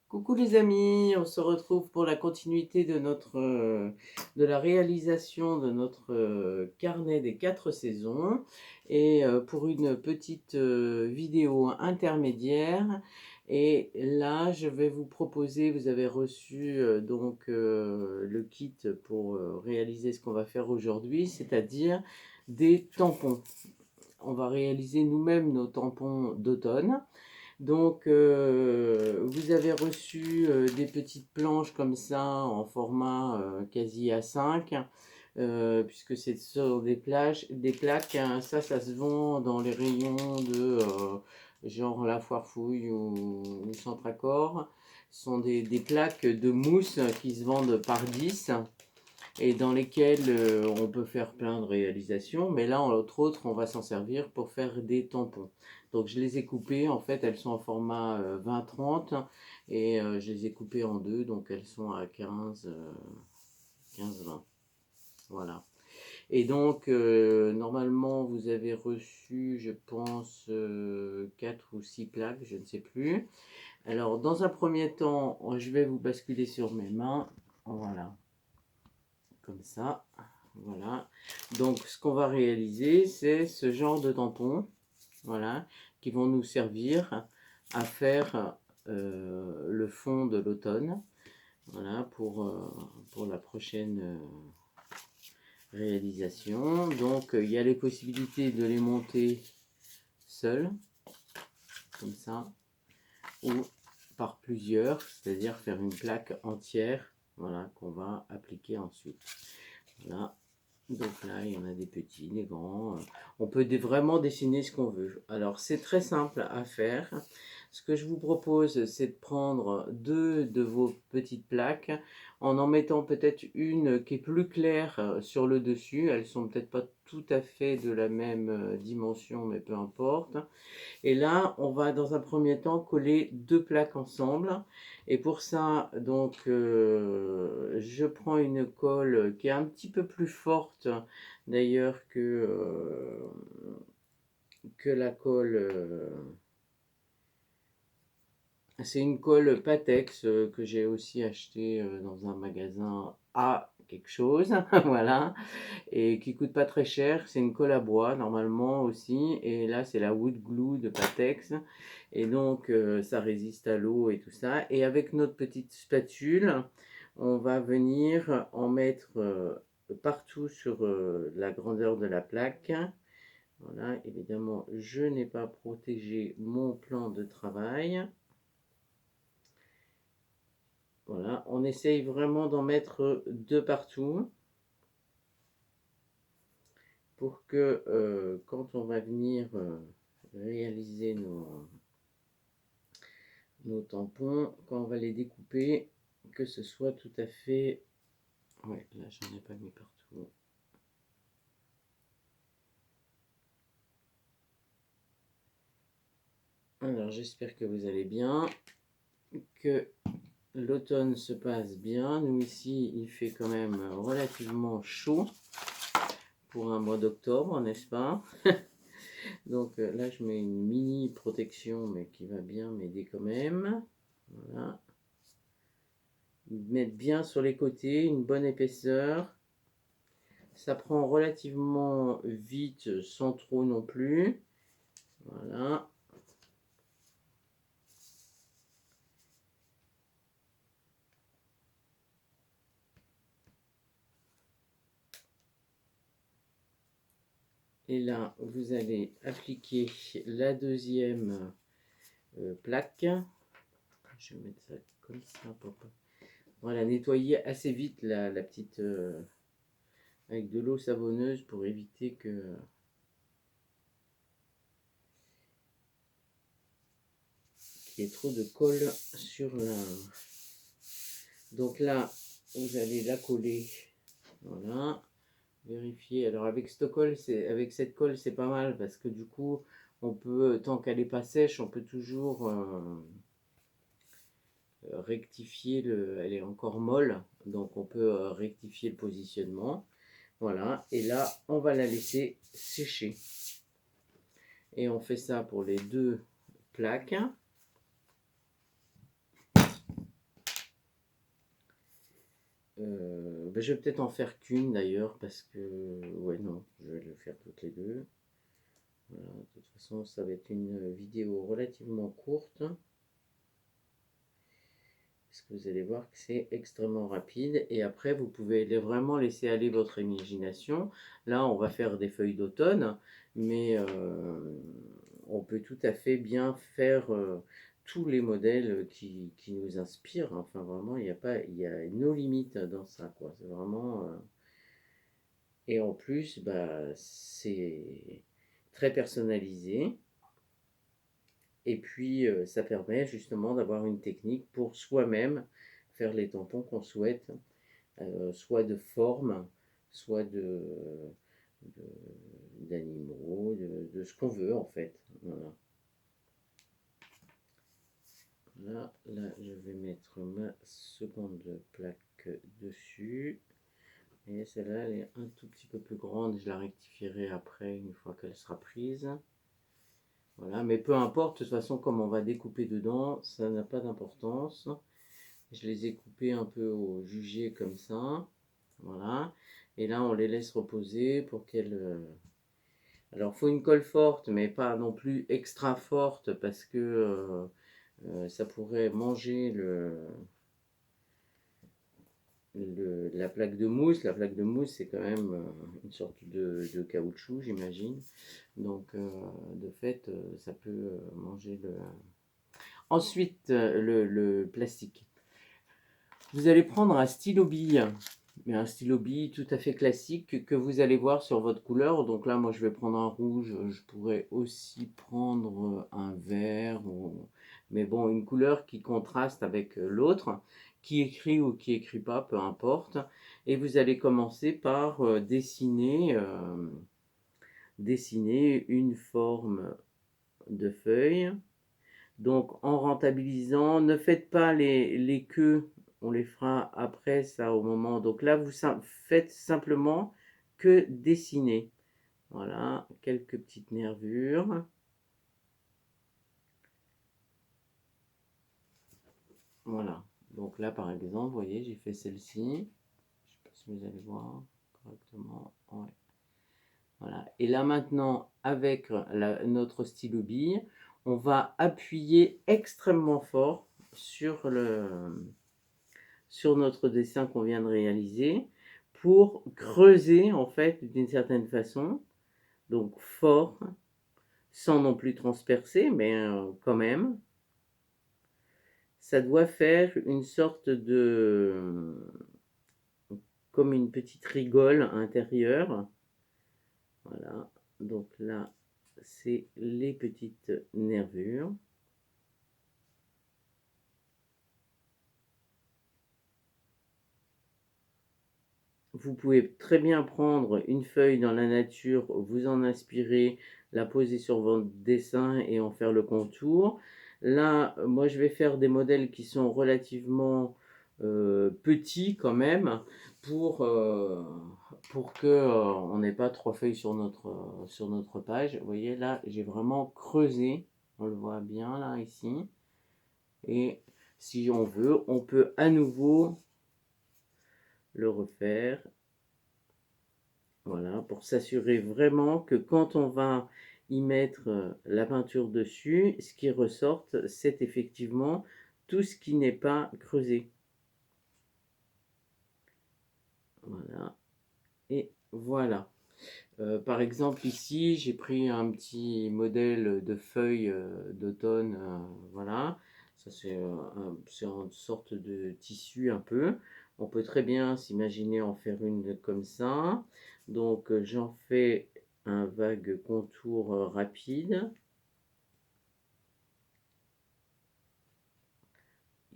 Coucou les amis, on se retrouve pour la continuité de de la réalisation de notre carnet des 4 saisons et pour une petite vidéo intermédiaire. Et là, je vais vous proposer, vous avez reçu le kit pour réaliser ce qu'on va faire aujourd'hui, c'est-à-dire des tampons. On va réaliser nous-mêmes nos tampons d'automne. Donc, vous avez reçu des petites planches comme ça en format quasi A5, puisque c'est sur des plaques, hein. Ça se vend dans les rayons de genre La Foire Fouille ou Centracor. Ce sont des plaques de mousse qui se vendent par 10 et dans lesquelles on peut faire plein de réalisations, mais là, entre autres, on va s'en servir pour faire des tampons. Donc je les ai coupées, en fait, elles sont en format 20-30, et je les ai coupées en deux, donc elles sont à 15-20. Voilà. Et donc, normalement, vous avez reçu, je pense, 4 ou 6 plaques, je ne sais plus. Alors, dans un premier temps, je vais vous basculer sur mes mains. Voilà. Comme ça, voilà. Donc ce qu'on va réaliser, c'est ce genre de tampons, voilà, qui vont nous servir à faire le fond de l'automne, voilà, pour la prochaine réalisation. Donc il y a les possibilités de les monter seuls, comme ça, ou par plusieurs, c'est-à-dire faire une plaque entière, voilà, qu'on va appliquer ensuite. Voilà. Donc là, il y en a des petits, des grands. On peut vraiment dessiner ce qu'on veut. Alors, c'est très simple à faire. Ce que je vous propose, c'est de prendre deux de vos petites plaques en mettant peut-être une qui est plus claire sur le dessus. Elles sont peut-être pas tout à fait de la même dimension, mais peu importe. Et là, on va dans un premier temps coller deux plaques ensemble. Et pour ça, donc, je prends une colle qui est un petit peu plus forte d'ailleurs que la colle. C'est une colle Patex que j'ai aussi acheté dans un magasin à quelque chose, voilà, et qui coûte pas très cher. C'est une colle à bois normalement aussi, et là c'est la Wood Glue de Patex, et donc ça résiste à l'eau et tout ça. Et avec notre petite spatule, on va venir en mettre partout sur la grandeur de la plaque. Voilà, évidemment, je n'ai pas protégé mon plan de travail. Voilà, on essaye vraiment d'en mettre de partout pour que quand on va venir réaliser nos tampons, quand on va les découper, que ce soit tout à fait... Ouais, là j'en ai pas mis partout. Alors j'espère que vous allez bien, que l'automne se passe bien. Nous ici, il fait quand même relativement chaud pour un mois d'octobre, n'est-ce pas? Donc là, je mets une mini protection, mais qui va bien m'aider quand même. Voilà. Mettre bien sur les côtés, une bonne épaisseur. Ça prend relativement vite, sans trop non plus. Voilà. Et là, vous allez appliquer la deuxième plaque. Je vais mettre ça comme ça pour pas... Voilà, nettoyer assez vite la petite... avec de l'eau savonneuse pour éviter que... qu'il y ait trop de colle sur la... Donc là, vous allez la coller. Voilà. Vérifier. Alors avec avec cette colle, c'est pas mal parce que du coup, on peut, tant qu'elle n'est pas sèche, on peut toujours rectifier elle est encore molle, donc on peut rectifier le positionnement. Voilà. Et là, on va la laisser sécher. Et on fait ça pour les deux plaques. Ben, je vais peut-être en faire qu'une d'ailleurs, parce que, ouais, non, je vais le faire toutes les deux. Voilà, de toute façon, ça va être une vidéo relativement courte. Parce que vous allez voir que c'est extrêmement rapide. Et après, vous pouvez vraiment laisser aller votre imagination. Là, on va faire des feuilles d'automne, mais on peut tout à fait bien faire tous les modèles qui nous inspirent. Enfin, vraiment, il n'y a pas, il y a nos limites dans ça, quoi. C'est vraiment. Et en plus, bah, c'est très personnalisé. Et puis, ça permet justement d'avoir une technique pour soi-même faire les tampons qu'on souhaite, soit de forme, soit d'animaux, de ce qu'on veut en fait. Voilà. Là, je vais mettre ma seconde plaque dessus. Et celle-là, elle est un tout petit peu plus grande. Je la rectifierai après, une fois qu'elle sera prise. Voilà, mais peu importe, de toute façon, comme on va découper dedans, ça n'a pas d'importance. Je les ai coupés un peu au jugé comme ça. Voilà. Et là, on les laisse reposer pour qu'elles... Alors, il faut une colle forte, mais pas non plus extra forte parce que ça pourrait manger la plaque de mousse. La plaque de mousse, c'est quand même une sorte de caoutchouc, j'imagine. Donc, de fait, ça peut manger le... Ensuite, le plastique. Vous allez prendre un stylo bille, mais un stylo bille tout à fait classique que vous allez voir sur votre couleur. Donc là, moi, je vais prendre un rouge. Je pourrais aussi prendre un vert, mais bon, une couleur qui contraste avec l'autre, qui écrit ou qui écrit pas, peu importe. Et vous allez commencer par dessiner une forme de feuille. Donc en rentabilisant, ne faites pas les queues, on les fera après ça au moment. Donc là, vous faites simplement que dessiner. Voilà, quelques petites nervures. Voilà, donc là par exemple, vous voyez, j'ai fait celle-ci. Je ne sais pas si vous allez voir correctement. Ouais. Voilà. Et là maintenant, avec notre stylo bille, on va appuyer extrêmement fort sur notre dessin qu'on vient de réaliser pour creuser en fait d'une certaine façon, donc fort, sans non plus transpercer, mais quand même. Ça doit faire une sorte comme une petite rigole intérieure. Voilà, donc là, c'est les petites nervures. Vous pouvez très bien prendre une feuille dans la nature, vous en inspirer, la poser sur votre dessin et en faire le contour. Là, moi, je vais faire des modèles qui sont relativement petits quand même pour que on n'ait pas trois feuilles sur notre page. Vous voyez, là, j'ai vraiment creusé. On le voit bien là, ici. Et si on veut, on peut à nouveau le refaire. Voilà, pour s'assurer vraiment que quand on va y mettre la peinture dessus, ce qui ressorte, c'est effectivement tout ce qui n'est pas creusé. Voilà, et voilà. Par exemple, ici, j'ai pris un petit modèle de feuille d'automne. Voilà, ça c'est une sorte de tissu un peu. On peut très bien s'imaginer en faire une comme ça. Donc, j'en fais un vague contour rapide.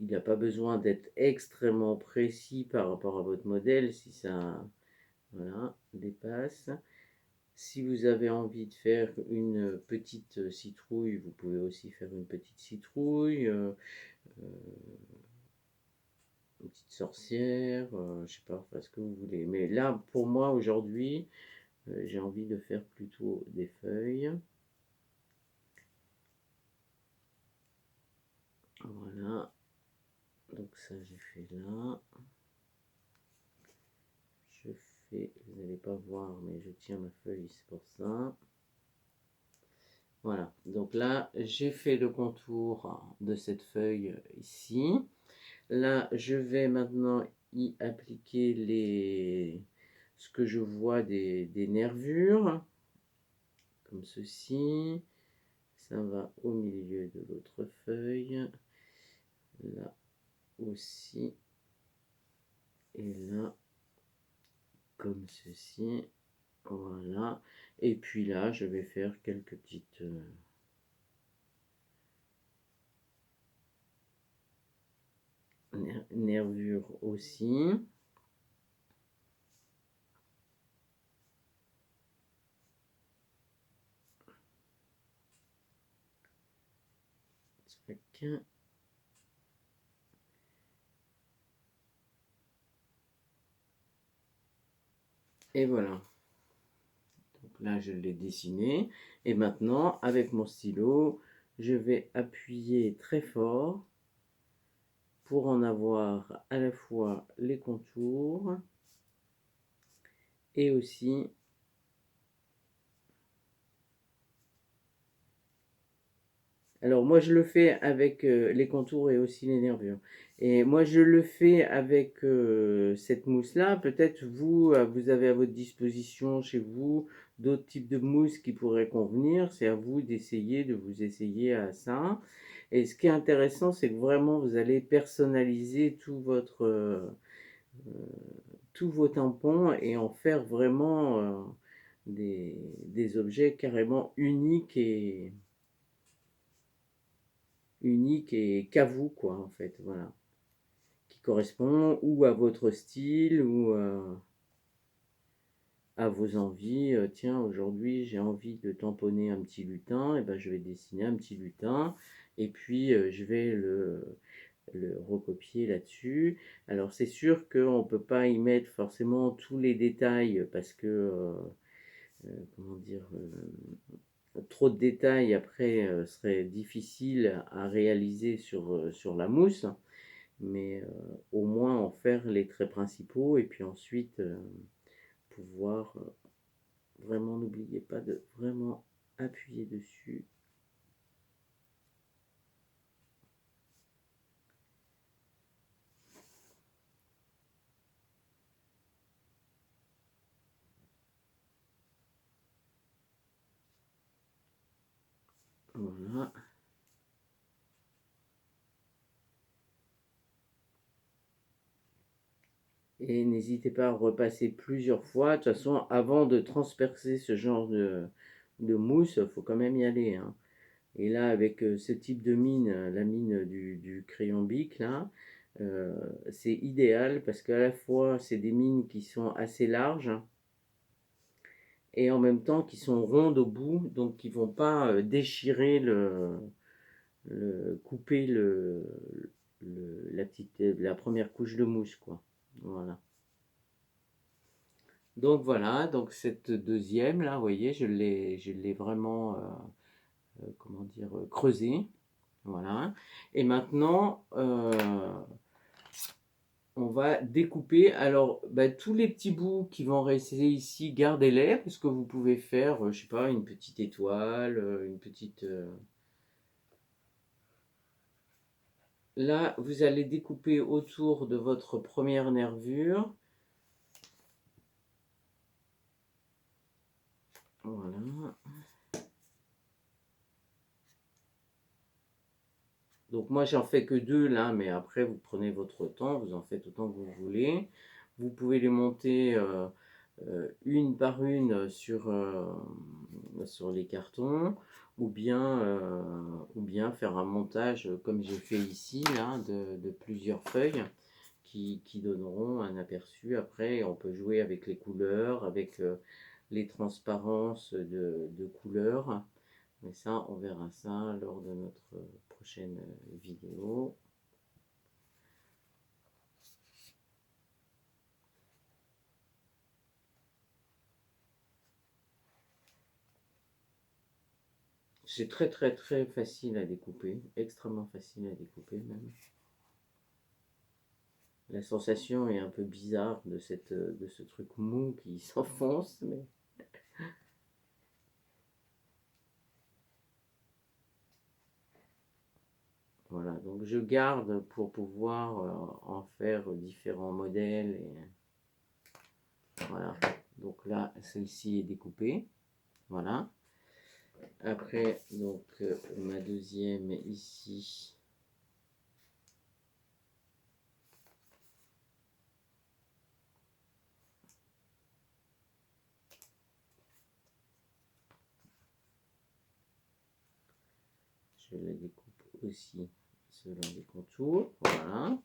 Il n'a pas besoin d'être extrêmement précis par rapport à votre modèle si ça, voilà, dépasse. Si vous avez envie de faire une petite citrouille, vous pouvez aussi faire une petite citrouille, une petite sorcière, je sais pas, enfin, ce que vous voulez. Mais là, pour moi, aujourd'hui, j'ai envie de faire plutôt des feuilles. Voilà. Donc ça, j'ai fait là. fais, vous n'allez pas voir, mais je tiens ma feuille, c'est pour ça. Voilà, donc là, j'ai fait le contour de cette feuille ici. Là, je vais maintenant y appliquer ce que je vois des nervures, comme ceci. Ça va au milieu de l'autre feuille. Là aussi. Et là, comme ceci. Voilà. Et puis là, je vais faire quelques petites nervures aussi. Tac. Et voilà. Donc là, je l'ai dessiné. Et maintenant, avec mon stylo, je vais appuyer très fort pour en avoir à la fois les contours et aussi alors moi je le fais avec les contours et aussi les nervures. Et moi je le fais avec cette mousse-là. Peut-être vous, vous avez à votre disposition chez vous d'autres types de mousse qui pourraient convenir. C'est à vous d'essayer, de vous essayer à ça. Et ce qui est intéressant, c'est que vraiment vous allez personnaliser tous vos tampons et en faire vraiment des objets carrément unique et qu'à vous, quoi, en fait, voilà. Qui correspond ou à votre style ou à vos envies. Tiens, aujourd'hui, j'ai envie de tamponner un petit lutin, et ben je vais dessiner un petit lutin et puis je vais le recopier là-dessus. Alors, c'est sûr qu'on ne peut pas y mettre forcément tous les détails parce que, comment dire, trop de détails après serait difficile à réaliser sur la mousse, mais au moins en faire les traits principaux et puis ensuite pouvoir vraiment n'oubliez pas de vraiment appuyer dessus. Voilà. Et n'hésitez pas à repasser plusieurs fois. De toute façon, avant de transpercer ce genre de mousse, il faut quand même y aller, hein. Et là, avec ce type de mine, la mine du crayon Bic, là, c'est idéal parce qu'à la fois, c'est des mines qui sont assez larges et en même temps qui sont rondes au bout, donc qui vont pas déchirer couper la première couche de mousse, quoi. Voilà. Donc voilà, donc cette deuxième là, vous voyez, je l'ai vraiment, comment dire, creusée. Voilà. Et maintenant, on va découper. Alors, bah, tous les petits bouts qui vont rester ici, gardez-les, parce que vous pouvez faire, je sais pas, une petite étoile, une petite... Là, vous allez découper autour de votre première nervure. Voilà. Donc moi, j'en fais que deux là, mais après, vous prenez votre temps, vous en faites autant que vous voulez. Vous pouvez les monter une par une sur les cartons, ou bien faire un montage comme j'ai fait ici, là, de plusieurs feuilles qui donneront un aperçu. Après, on peut jouer avec les couleurs, avec les transparences de couleurs. Mais ça, on verra ça lors de notre prochaine vidéo. C'est très très très facile à découper, extrêmement facile à découper même. La sensation est un peu bizarre de ce truc mou qui s'enfonce, mais... Voilà, donc je garde pour pouvoir en faire différents modèles. Et voilà, donc là, celle-ci est découpée. Voilà. Après, donc, ma deuxième ici. Je la découpe aussi selon les contours. Voilà.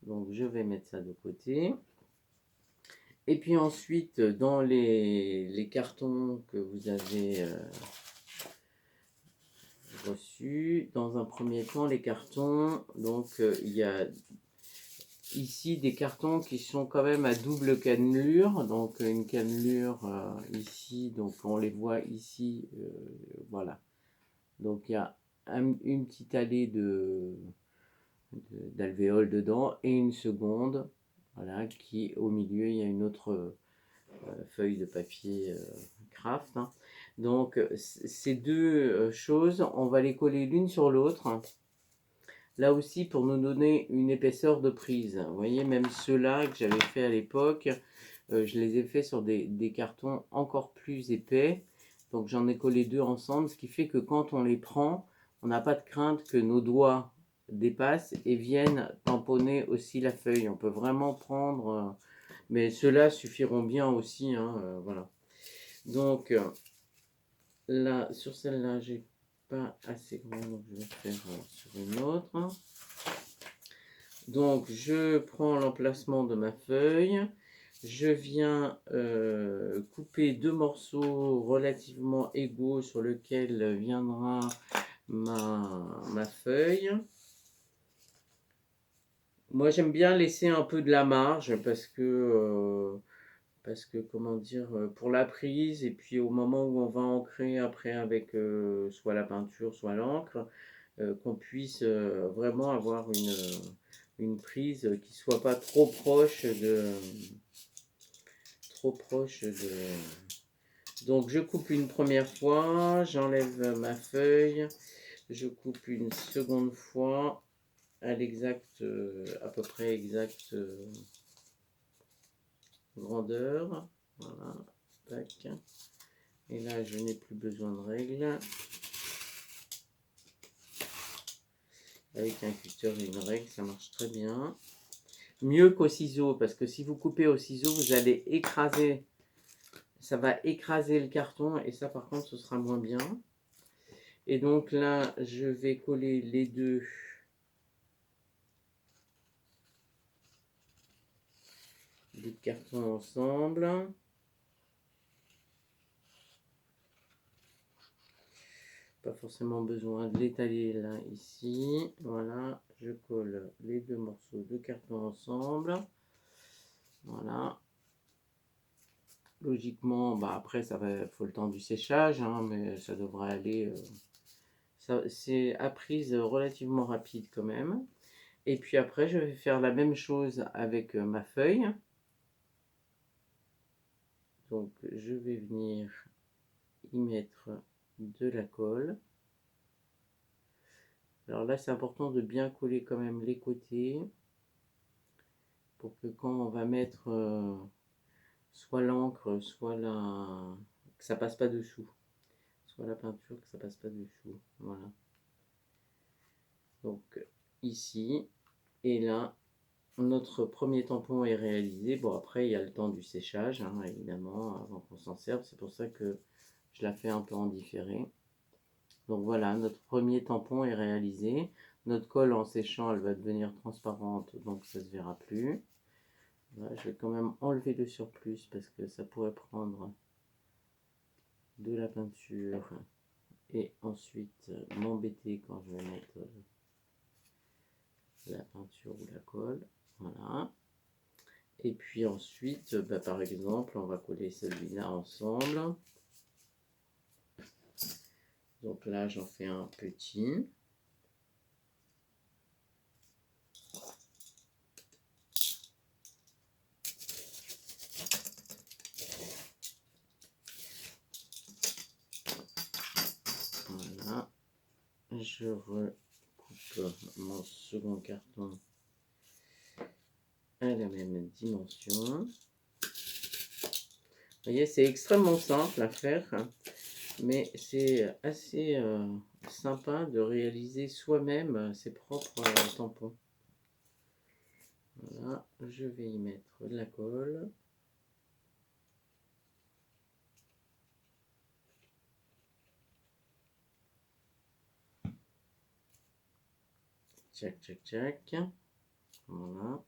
Donc, je vais mettre ça de côté. Et puis ensuite, dans les cartons que vous avez reçus, dans un premier temps, les cartons, donc il y a ici des cartons qui sont quand même à double cannelure, donc une cannelure ici, donc on les voit ici, voilà. Donc il y a une petite allée d'alvéoles dedans et une seconde, voilà, qui au milieu il y a une autre feuille de papier craft. Hein. Donc ces deux choses, on va les coller l'une sur l'autre. Là aussi pour nous donner une épaisseur de prise. Vous voyez, même ceux-là que j'avais fait à l'époque, je les ai fait sur des cartons encore plus épais. Donc j'en ai collé deux ensemble, ce qui fait que quand on les prend, on n'a pas de crainte que nos doigts dépassent et viennent tamponner aussi la feuille. On peut vraiment prendre, mais ceux-là suffiront bien aussi. Hein, voilà. Donc là, sur celle-là, j'ai pas assez grand, donc je vais faire sur une autre. Donc je prends l'emplacement de ma feuille, je viens couper deux morceaux relativement égaux sur lesquels viendra ma feuille. Moi j'aime bien laisser un peu de la marge parce que comment dire, pour la prise et puis au moment où on va ancrer après avec soit la peinture soit l'encre, qu'on puisse vraiment avoir une prise qui soit pas trop proche de donc je coupe une première fois, j'enlève ma feuille, je coupe une seconde fois à l'exact à peu près exacte grandeur, voilà, tac. Et là je n'ai plus besoin de règle. Avec un cutter et une règle, ça marche très bien. Mieux qu'au ciseau, parce que si vous coupez au ciseau, vous allez écraser. Ça va écraser le carton et ça, par contre, ce sera moins bien. Et donc là, je vais coller les deux cartons ensemble. Pas forcément besoin de l'étaler là, ici. Voilà, je colle les deux morceaux de carton ensemble. Voilà. Logiquement, bah après, ça va, faut le temps du séchage, hein, mais ça devrait aller. C'est à prise relativement rapide quand même. Et puis après, je vais faire la même chose avec ma feuille. Donc, je vais venir y mettre de la colle. Alors là, c'est important de bien coller quand même les côtés pour que quand on va mettre soit l'encre, soit que ça passe pas dessous. Soit la peinture, que ça passe pas dessous. Voilà. Donc, ici et là, notre premier tampon est réalisé. Bon, après, il y a le temps du séchage, hein, évidemment, avant qu'on s'en serve. C'est pour ça que je la fais un peu en différé. Donc voilà, notre premier tampon est réalisé. Notre colle en séchant, elle va devenir transparente, donc ça ne se verra plus. Voilà, je vais quand même enlever le surplus parce que ça pourrait prendre de la peinture et ensuite m'embêter quand je vais mettre la peinture ou la colle. Voilà. Et puis ensuite, bah, par exemple, on va coller celui-là ensemble. Donc là, j'en fais un petit. je recoupe mon second carton à la même dimension. Vous voyez, c'est extrêmement simple à faire, hein, mais c'est assez sympa de réaliser soi-même ses propres tampons. Voilà, je vais y mettre de la colle. Tchac, tchac, tchac. Voilà.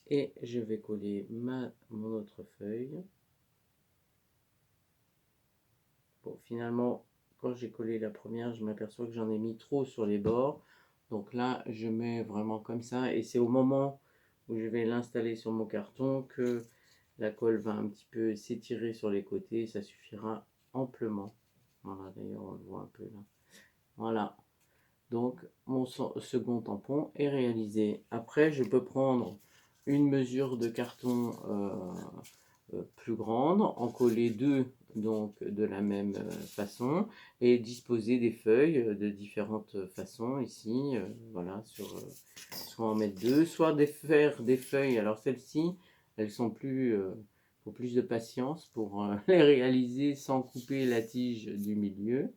Et je vais coller mon autre feuille. Bon, finalement, quand j'ai collé la première, je m'aperçois que j'en ai mis trop sur les bords. Donc là, je mets vraiment comme ça. Et c'est au moment où je vais l'installer sur mon carton que la colle va un petit peu s'étirer sur les côtés. Ça suffira amplement. Voilà, d'ailleurs, on le voit un peu là. Voilà. Donc, mon second tampon est réalisé. Après, je peux prendre une mesure de carton plus grande, en coller deux donc de la même façon et disposer des feuilles de différentes façons ici, voilà, soit en mettre deux, soit faire des feuilles. Alors celles-ci, elles sont plus, faut plus de patience pour les réaliser sans couper la tige du milieu.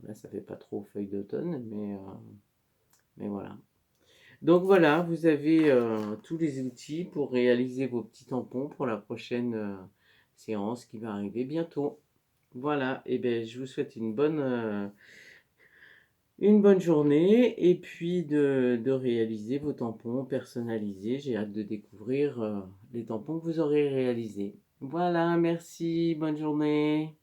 Là, ça fait pas trop feuille d'automne, mais voilà. Donc voilà, vous avez tous les outils pour réaliser vos petits tampons pour la prochaine séance qui va arriver bientôt. Voilà, et bien je vous souhaite une bonne journée et puis de réaliser vos tampons personnalisés. J'ai hâte de découvrir les tampons que vous aurez réalisés. Voilà, merci, bonne journée.